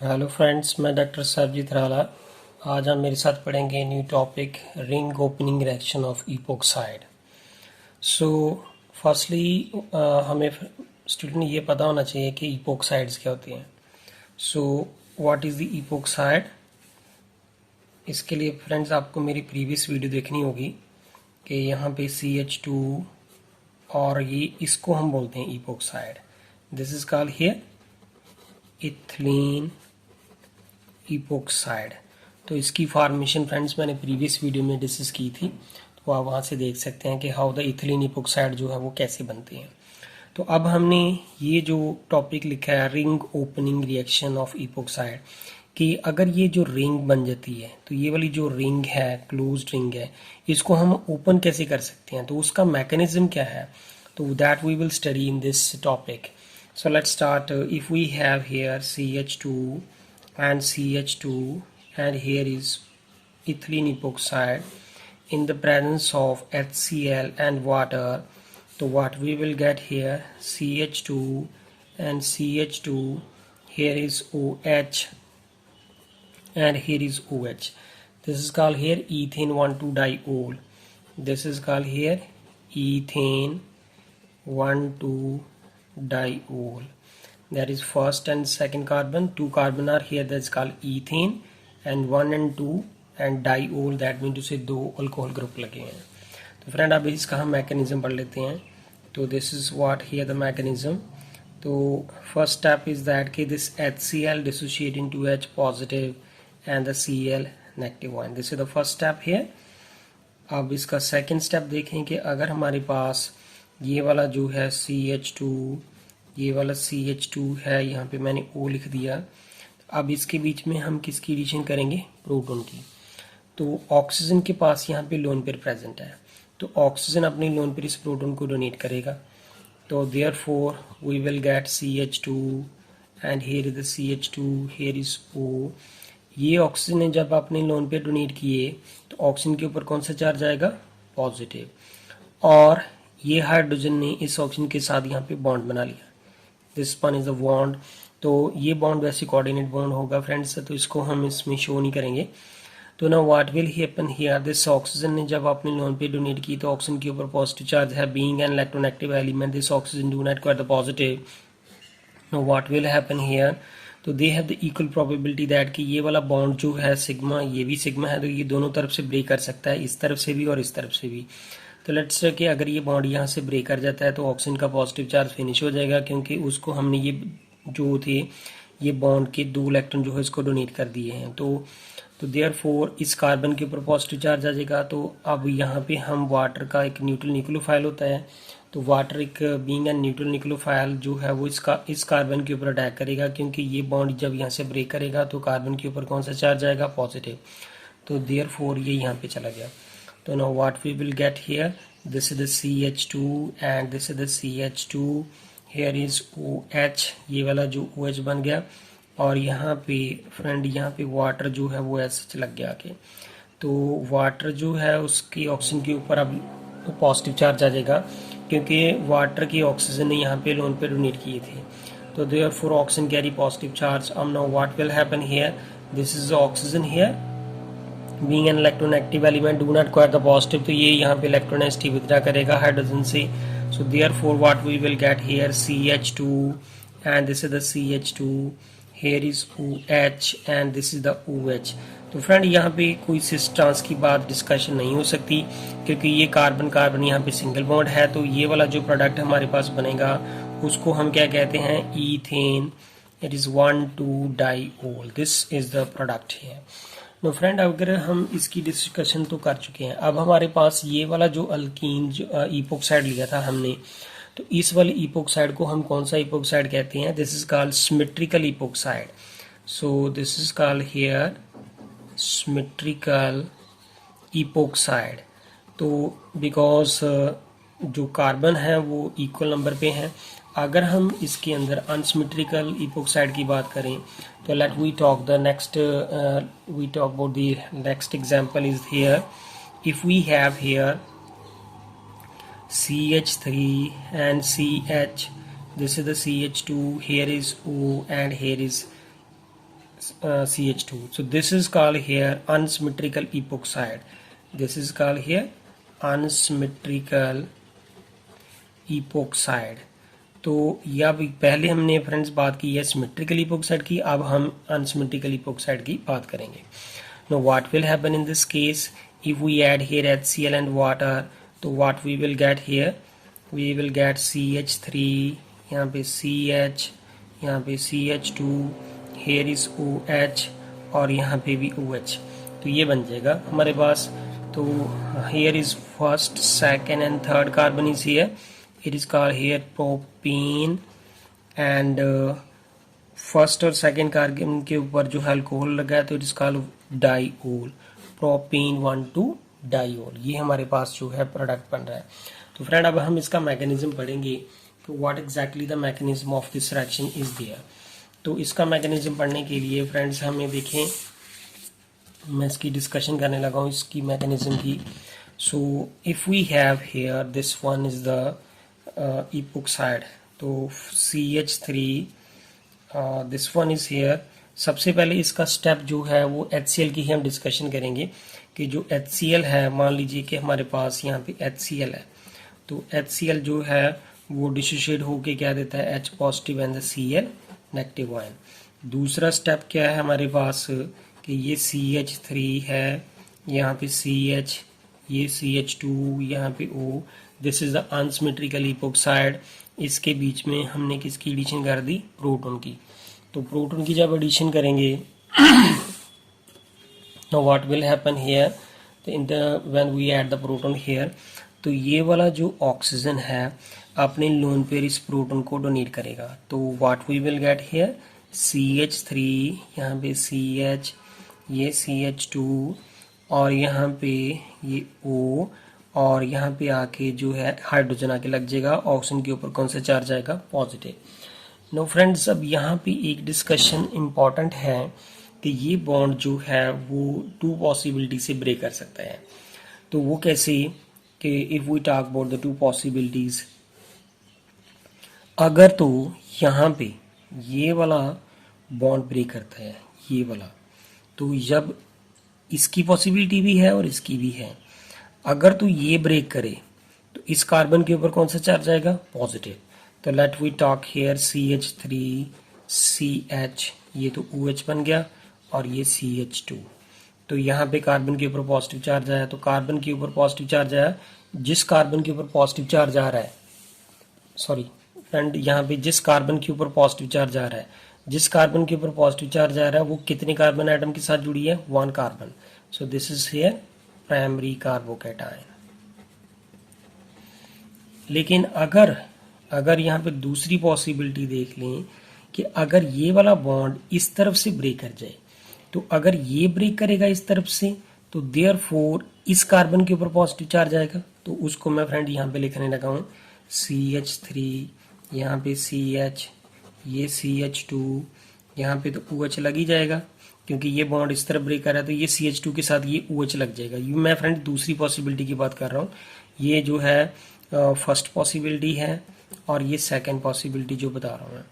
Hello friends, मैं doctor Sarabjit राला। आज हम मेरे साथ पढ़ेंगे new topic ring opening reaction of epoxide. So firstly हमें स्टूडेंट ये पता होना चाहिए कि इपोक्साइड्स क्या होती हैं। So what is the epoxide? इसके लिए फ्रेंड्स आपको मेरी प्रीवियस वीडियो देखनी होगी कि यहाँ पे CH2 और ये इसको हम बोलते हैं epoxide. This is called here ethylene epoxide. तो इसकी फॉर्मेशन फ्रेंड्स मैंने प्रीवियस वीडियो में डिस्कस की थी, तो आप वहाँ से देख सकते हैं कि हाउ द इथिलीन इपोक्साइड जो है वो कैसे बनते हैं। तो अब हमने ये जो टॉपिक लिखा है ring opening reaction of epoxide, कि अगर ये जो रिंग बन जाती है तो ये वाली जो रिंग है, क्लोज्ड रिंग है, इसको हम ओपन कैसे कर सकते हैं, तो उसका मैकेनिज्म क्या है, तो that we will study in this topic. So let's start. If we have here CH2 and CH2 and here is ethylene epoxide in the presence of HCl and water, so what we will get here CH2 and CH2, here is OH and here is OH. This is called here ethane 1,2-diol. This is called here ethane 1,2-diol. That is first and second carbon, two carbon are here, that's called ethane, and 1 and 2 and diol, that means to say दो alcohol group लगे हैं। तो friend अब इसका हम mechanism पढ़ लेते हैं। तो this is what here the mechanism. तो फर्स्ट स्टेप इज दैट कि this HCl dissociate into H positive and the Cl negative ion, this is the first step here. अब इसका सेकेंड स्टेप देखें कि अगर हमारे पास ये वाला जो है CH2, ये वाला CH2 है, यहाँ पे मैंने O लिख दिया। अब इसके बीच में हम किसकी एडिशन करेंगे, प्रोटॉन की। तो ऑक्सीजन के पास यहाँ पे लोन पेयर प्रेजेंट है, तो ऑक्सीजन अपनी लोन पेयर इस प्रोटॉन को डोनेट करेगा। तो therefore we will get CH2 and here is the CH2, here is O। ये ऑक्सीजन ने जब अपने लोन पेयर डोनेट किए तो ऑक्सीजन के ऊपर कौन सा चार्ज आएगा, पॉजिटिव। और ये हाइड्रोजन ने इस ऑक्सीजन के साथ यहाँ पे बॉन्ड बना लिया, this one is a bond. तो ये बॉन्ड वैसे कोऑर्डिनेट बॉन्ड होगा फ्रेंड्स, तो इसको हम इसमें शो नहीं करेंगे। तो ना what will happen here, this oxygen ने जब अपने लोन पे डोनेट की तो ऑक्सीजन के ऊपर पॉजिटिव चार्ज है, being an electronegative element this oxygen do not acquire the positive. Now what will happen here, तो they have the equal probability that कि ये वाला बॉन्ड जो है सिग्मा, ये भी सिग्मा है, तो ये दोनों तरफ से ब्रेक कर सकता है, इस तरफ से भी और इस तरफ से भी। तो लेट्स से कि अगर ये बॉन्ड यहाँ से ब्रेक कर जाता है तो ऑक्सीजन का पॉजिटिव चार्ज फिनिश हो जाएगा, क्योंकि उसको हमने ये जो थे ये बॉन्ड के 2 इलेक्ट्रॉन जो है इसको डोनेट कर दिए हैं। तो देयरफॉर इस कार्बन के ऊपर पॉजिटिव चार्ज आ जाएगा। तो अब यहाँ पे हम वाटर का एक न्यूट्रल न्यूक्लियोफाइल होता है, तो वाटर एक बीइंग एन न्यूट्रल न्यूक्लियोफाइल जो है वो इसका इस कार्बन के ऊपर अटैक करेगा, क्योंकि ये बॉन्ड जब यहाँ से ब्रेक करेगा तो कार्बन के ऊपर कौन सा चार्ज आएगा, पॉजिटिव। तो देयरफॉर ये यहाँ पे चला गया। तो now what we will get here, this is the CH2 and this is the CH2, here is OH, ये वाला जो OH बन गया, और यहाँ पे फ्रेंड यहाँ पे वाटर जो है वो ऐसे लग गया आके। तो वाटर जो है उसकी ऑक्सीजन के ऊपर अब पॉजिटिव चार्ज आ जाएगा, क्योंकि वाटर की ऑक्सीजन ने यहाँ पे लोन पे डोनेट किए थे। तो therefore oxygen carry positive charge. अब now what will happen here, this is oxygen here being an electronegative element do not acquire the positive, तो ये यहाँ पे इलेक्ट्रोनेगेटिव विथड्रा करेगा हाइड्रोजन से। So therefore what we will get here CH2 and this is the CH2, here is OH and this is the OH। तो friend यहाँ पे कोई सिस ट्रांस की बात डिस्कशन नहीं हो सकती, क्योंकि ये कार्बन कार्बन यहाँ पे सिंगल बॉन्ड है। तो ये वाला जो प्रोडक्ट हमारे पास बनेगा उसको हम क्या कहते हैं, ethane. It is 1,2-diol, this is the product है। नो फ्रेंड, अगर हम इसकी डिस्कशन तो कर चुके हैं, अब हमारे पास ये वाला जो अल्कीन जो इपोक्साइड लिया था हमने, तो इस वाले इपोक्साइड को हम कौन सा इपोक्साइड कहते हैं, this is called symmetrical epoxide. So this is called here symmetrical epoxide. तो बिकॉज जो कार्बन है वो इक्वल नंबर पे हैं। अगर हम इसके अंदर अनसिमेट्रिकल इपोक्साइड की बात करें तो let we talk the next we talk about the next example is here, if we have here CH3 and CH, this is the CH2, here is O and here is CH2. So this is called here unsymmetrical epoxide. This is called here unsymmetrical epoxide. तो ये अब पहले हमने friends बात की है symmetrical epoxide की, अब हम अनसिमेट्रिकल इपोक्साइड की बात करेंगे. Now what will happen in this case if we add here HCl and water? तो what we will get here? We will get CH3, यहाँ पे CH, यहाँ पे CH2, here is OH और यहाँ पे भी OH. तो ये बन जाएगा हमारे पास. तो here is first, second and third carbon is here. It is called here propane and first और सेकेंड कार्बन के ऊपर जो है अल्कोहल लगा है तो it is called diol, propane 1,2 diol. ये हमारे पास जो है प्रोडक्ट बन रहा है. तो फ्रेंड अब हम इसका मैकेनिज्म पढ़ेंगे कि what exactly the mechanism of this reaction is there. तो इसका मैकेनिज्म पढ़ने के लिए फ्रेंड्स हमें देखें, मैं इसकी डिस्कशन करने लगा हूँ इसकी मैकेनिज्म की. So if we have here this one is the epoxide, तो CH3 this one is here. सबसे पहले इसका स्टेप जो है वो HCl की ही हम डिस्कशन करेंगे कि जो HCl है, मान लीजिए कि हमारे पास यहाँ पे HCl है, तो HCl जो है वो डिसोशिएट होके क्या देता है H positive and Cl negative ion. दूसरा स्टेप क्या है हमारे पास कि ये CH3 है, यहाँ पे CH, ये CH2, यहाँ पे O. This is the unsymmetrical epoxide. इसके बीच में हमने किसकी एडिशन कर दी, प्रोटॉन की. तो प्रोटॉन की जब एडिशन करेंगे now what will happen here, तो in the when we add the proton here, तो ये वाला जो ऑक्सीजन है अपने लोन पेयर इस प्रोटॉन को डोनेट करेगा. तो what we will get here CH3, यहाँ पे CH, ये CH2 और यहाँ पे ये O और यहाँ पे आके जो है हाइड्रोजन आके लग जाएगा. ऑक्सीजन के ऊपर कौन सा चार्ज आएगा, पॉजिटिव. नो फ्रेंड्स अब यहाँ पे एक डिस्कशन इम्पॉर्टेंट है कि ये बॉन्ड जो है वो 2 पॉसिबिलिटी से ब्रेक कर सकता है. तो वो कैसे कि if we talk about the 2 possibilities, अगर तो यहाँ पे ये वाला बॉन्ड ब्रेक करता है ये वाला, तो जब इसकी पॉसिबिलिटी भी है और इसकी भी है. अगर तो ये ब्रेक करे तो इस कार्बन के ऊपर कौन सा चार्ज आएगा, पॉजिटिव. तो let we talk here CH3 CH, ये तो OH बन गया और ये CH2. तो यहाँ पे कार्बन के ऊपर पॉजिटिव चार्ज आया, तो कार्बन के ऊपर पॉजिटिव चार्ज आया. जिस कार्बन के ऊपर पॉजिटिव चार्ज आ रहा है, सॉरी फ्रेंड, यहाँ पे जिस कार्बन के ऊपर पॉजिटिव चार्ज आ रहा है, जिस कार्बन के ऊपर पॉजिटिव चार्ज आ रहा है वो कितने कार्बन एटम के साथ जुड़ी है, 1 carbon. So this is here primary carbocation. लेकिन अगर यहाँ पे दूसरी पॉसिबिलिटी देख लें कि अगर ये वाला बॉन्ड इस तरफ से ब्रेक कर जाए, तो अगर ये ब्रेक करेगा इस तरफ से तो देयरफॉर इस कार्बन के ऊपर पॉजिटिव चार्ज आएगा. तो उसको मैं फ्रेंड यहाँ पे लिखने लगा हूँ CH3, यहाँ पे CH, ये CH2, यहाँ पे तो OH लग ही जाएगा क्योंकि ये बॉन्ड इस तरफ ब्रेक कर रहा है, तो ये CH2 के साथ ये OH लग जाएगा. ये मैं फ्रेंड दूसरी पॉसिबिलिटी की बात कर रहा हूँ. ये जो है फर्स्ट पॉसिबिलिटी है और ये सेकंड पॉसिबिलिटी जो बता रहा हूँ मैं.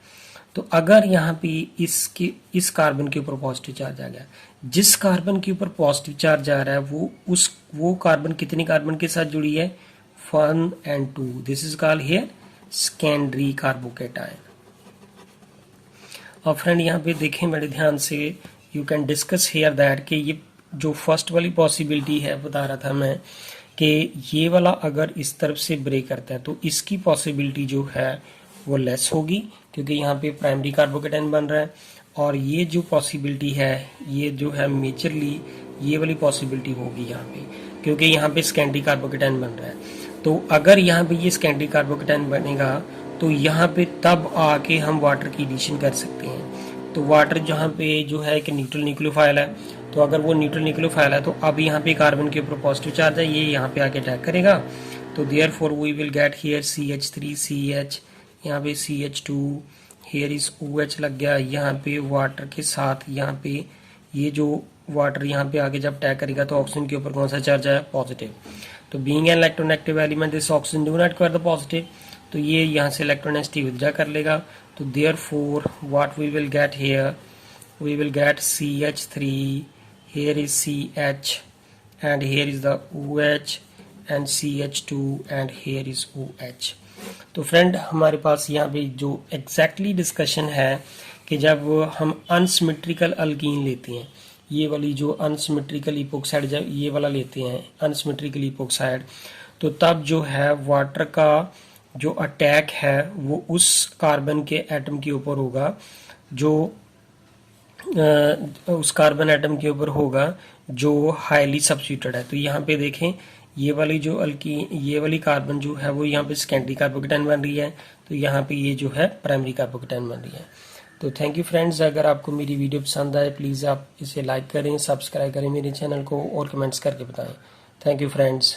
तो अगर यहाँ पे इस कार्बन के ऊपर पॉजिटिव चार्ज आ गया, जिस कार्बन के ऊपर पॉजिटिव चार्ज आ रहा है वो कार्बन कितने कार्बन के साथ जुड़ी है, 1 and 2. This is called here secondary carbocation. और फ्रेंड यहाँ पे देखें बड़े ध्यान से, you can discuss here that कि ये जो फर्स्ट वाली पॉसिबिलिटी है बता रहा था मैं कि ये वाला अगर इस तरफ से ब्रेक करता है तो इसकी पॉसिबिलिटी जो है वो लेस होगी क्योंकि यहाँ पे प्राइमरी कार्बोकैटायन बन रहा है. और ये जो पॉसिबिलिटी है ये जो है मेजरली ये वाली पॉसिबिलिटी होगी यहाँ पे क्योंकि यहाँ पे सेकेंडरी कार्बोकैटायन बन रहा है. तो अगर यहाँ पे ये सेकेंडरी कार्बोकैटायन बनेगा तो यहाँ पे तब आके हम वाटर की एडिशन कर सकते हैं. तो वाटर जहाँ पे जो है कि न्यूट्रल न्यूक्लियोफाइल है, तो अगर वो न्यूट्रल न्यूक्लियोफाइल है तो अब यहाँ पे कार्बन के ऊपर पॉजिटिव चार्ज है, ये यहाँ पे आके अटैक करेगा. तो therefore we will get here CH3 CH, यहाँ पे CH2, हियर इज OH लग गया. यहाँ पे वाटर के साथ यहाँ पे ये जो वाटर यहाँ पे आगे जब अटैक करेगा तो ऑक्सीजन के ऊपर कौन सा चार्ज है, पॉजिटिव. तो being an electronegative element this oxygen do not require the positive, तो ये यहाँ से इलेक्ट्रोनेगेटिव विथड्रॉ कर लेगा. तो therefore what we will get here, we will get CH3, here is CH, and here is the OH and CH2 and here is OH. तो friend हमारे पास यहाँ पे जो एग्जैक्टली डिस्कशन है कि जब हम अनसिमेट्रिकल अल्कीन लेते हैं, ये वाली जो अनसिमेट्रिकल इपोक्साइड जब ये वाला लेते हैं अनसिमेट्रिकल इपोक्साइड, तो तब जो है वाटर का जो अटैक है वो उस कार्बन के एटम के ऊपर होगा जो उस कार्बन एटम के ऊपर होगा जो हाईली सब्स्टिट्यूटेड है। तो यहाँ पे देखें ये वाली जो ये वाली कार्बन जो है वो यहाँ पे सेकेंडरी कार्बोकेटाइन बन रही है, तो यहाँ पे ये जो है प्राइमरी कार्बोकेटाइन बन रही है। तो थैंक यू फ्रेंड्स, अगर आपको मेरी वीडियो पसंद आए प्लीज़ आप इसे लाइक करें, सब्सक्राइब करें मेरे चैनल को और कमेंट्स करके बताएं। Thank you friends.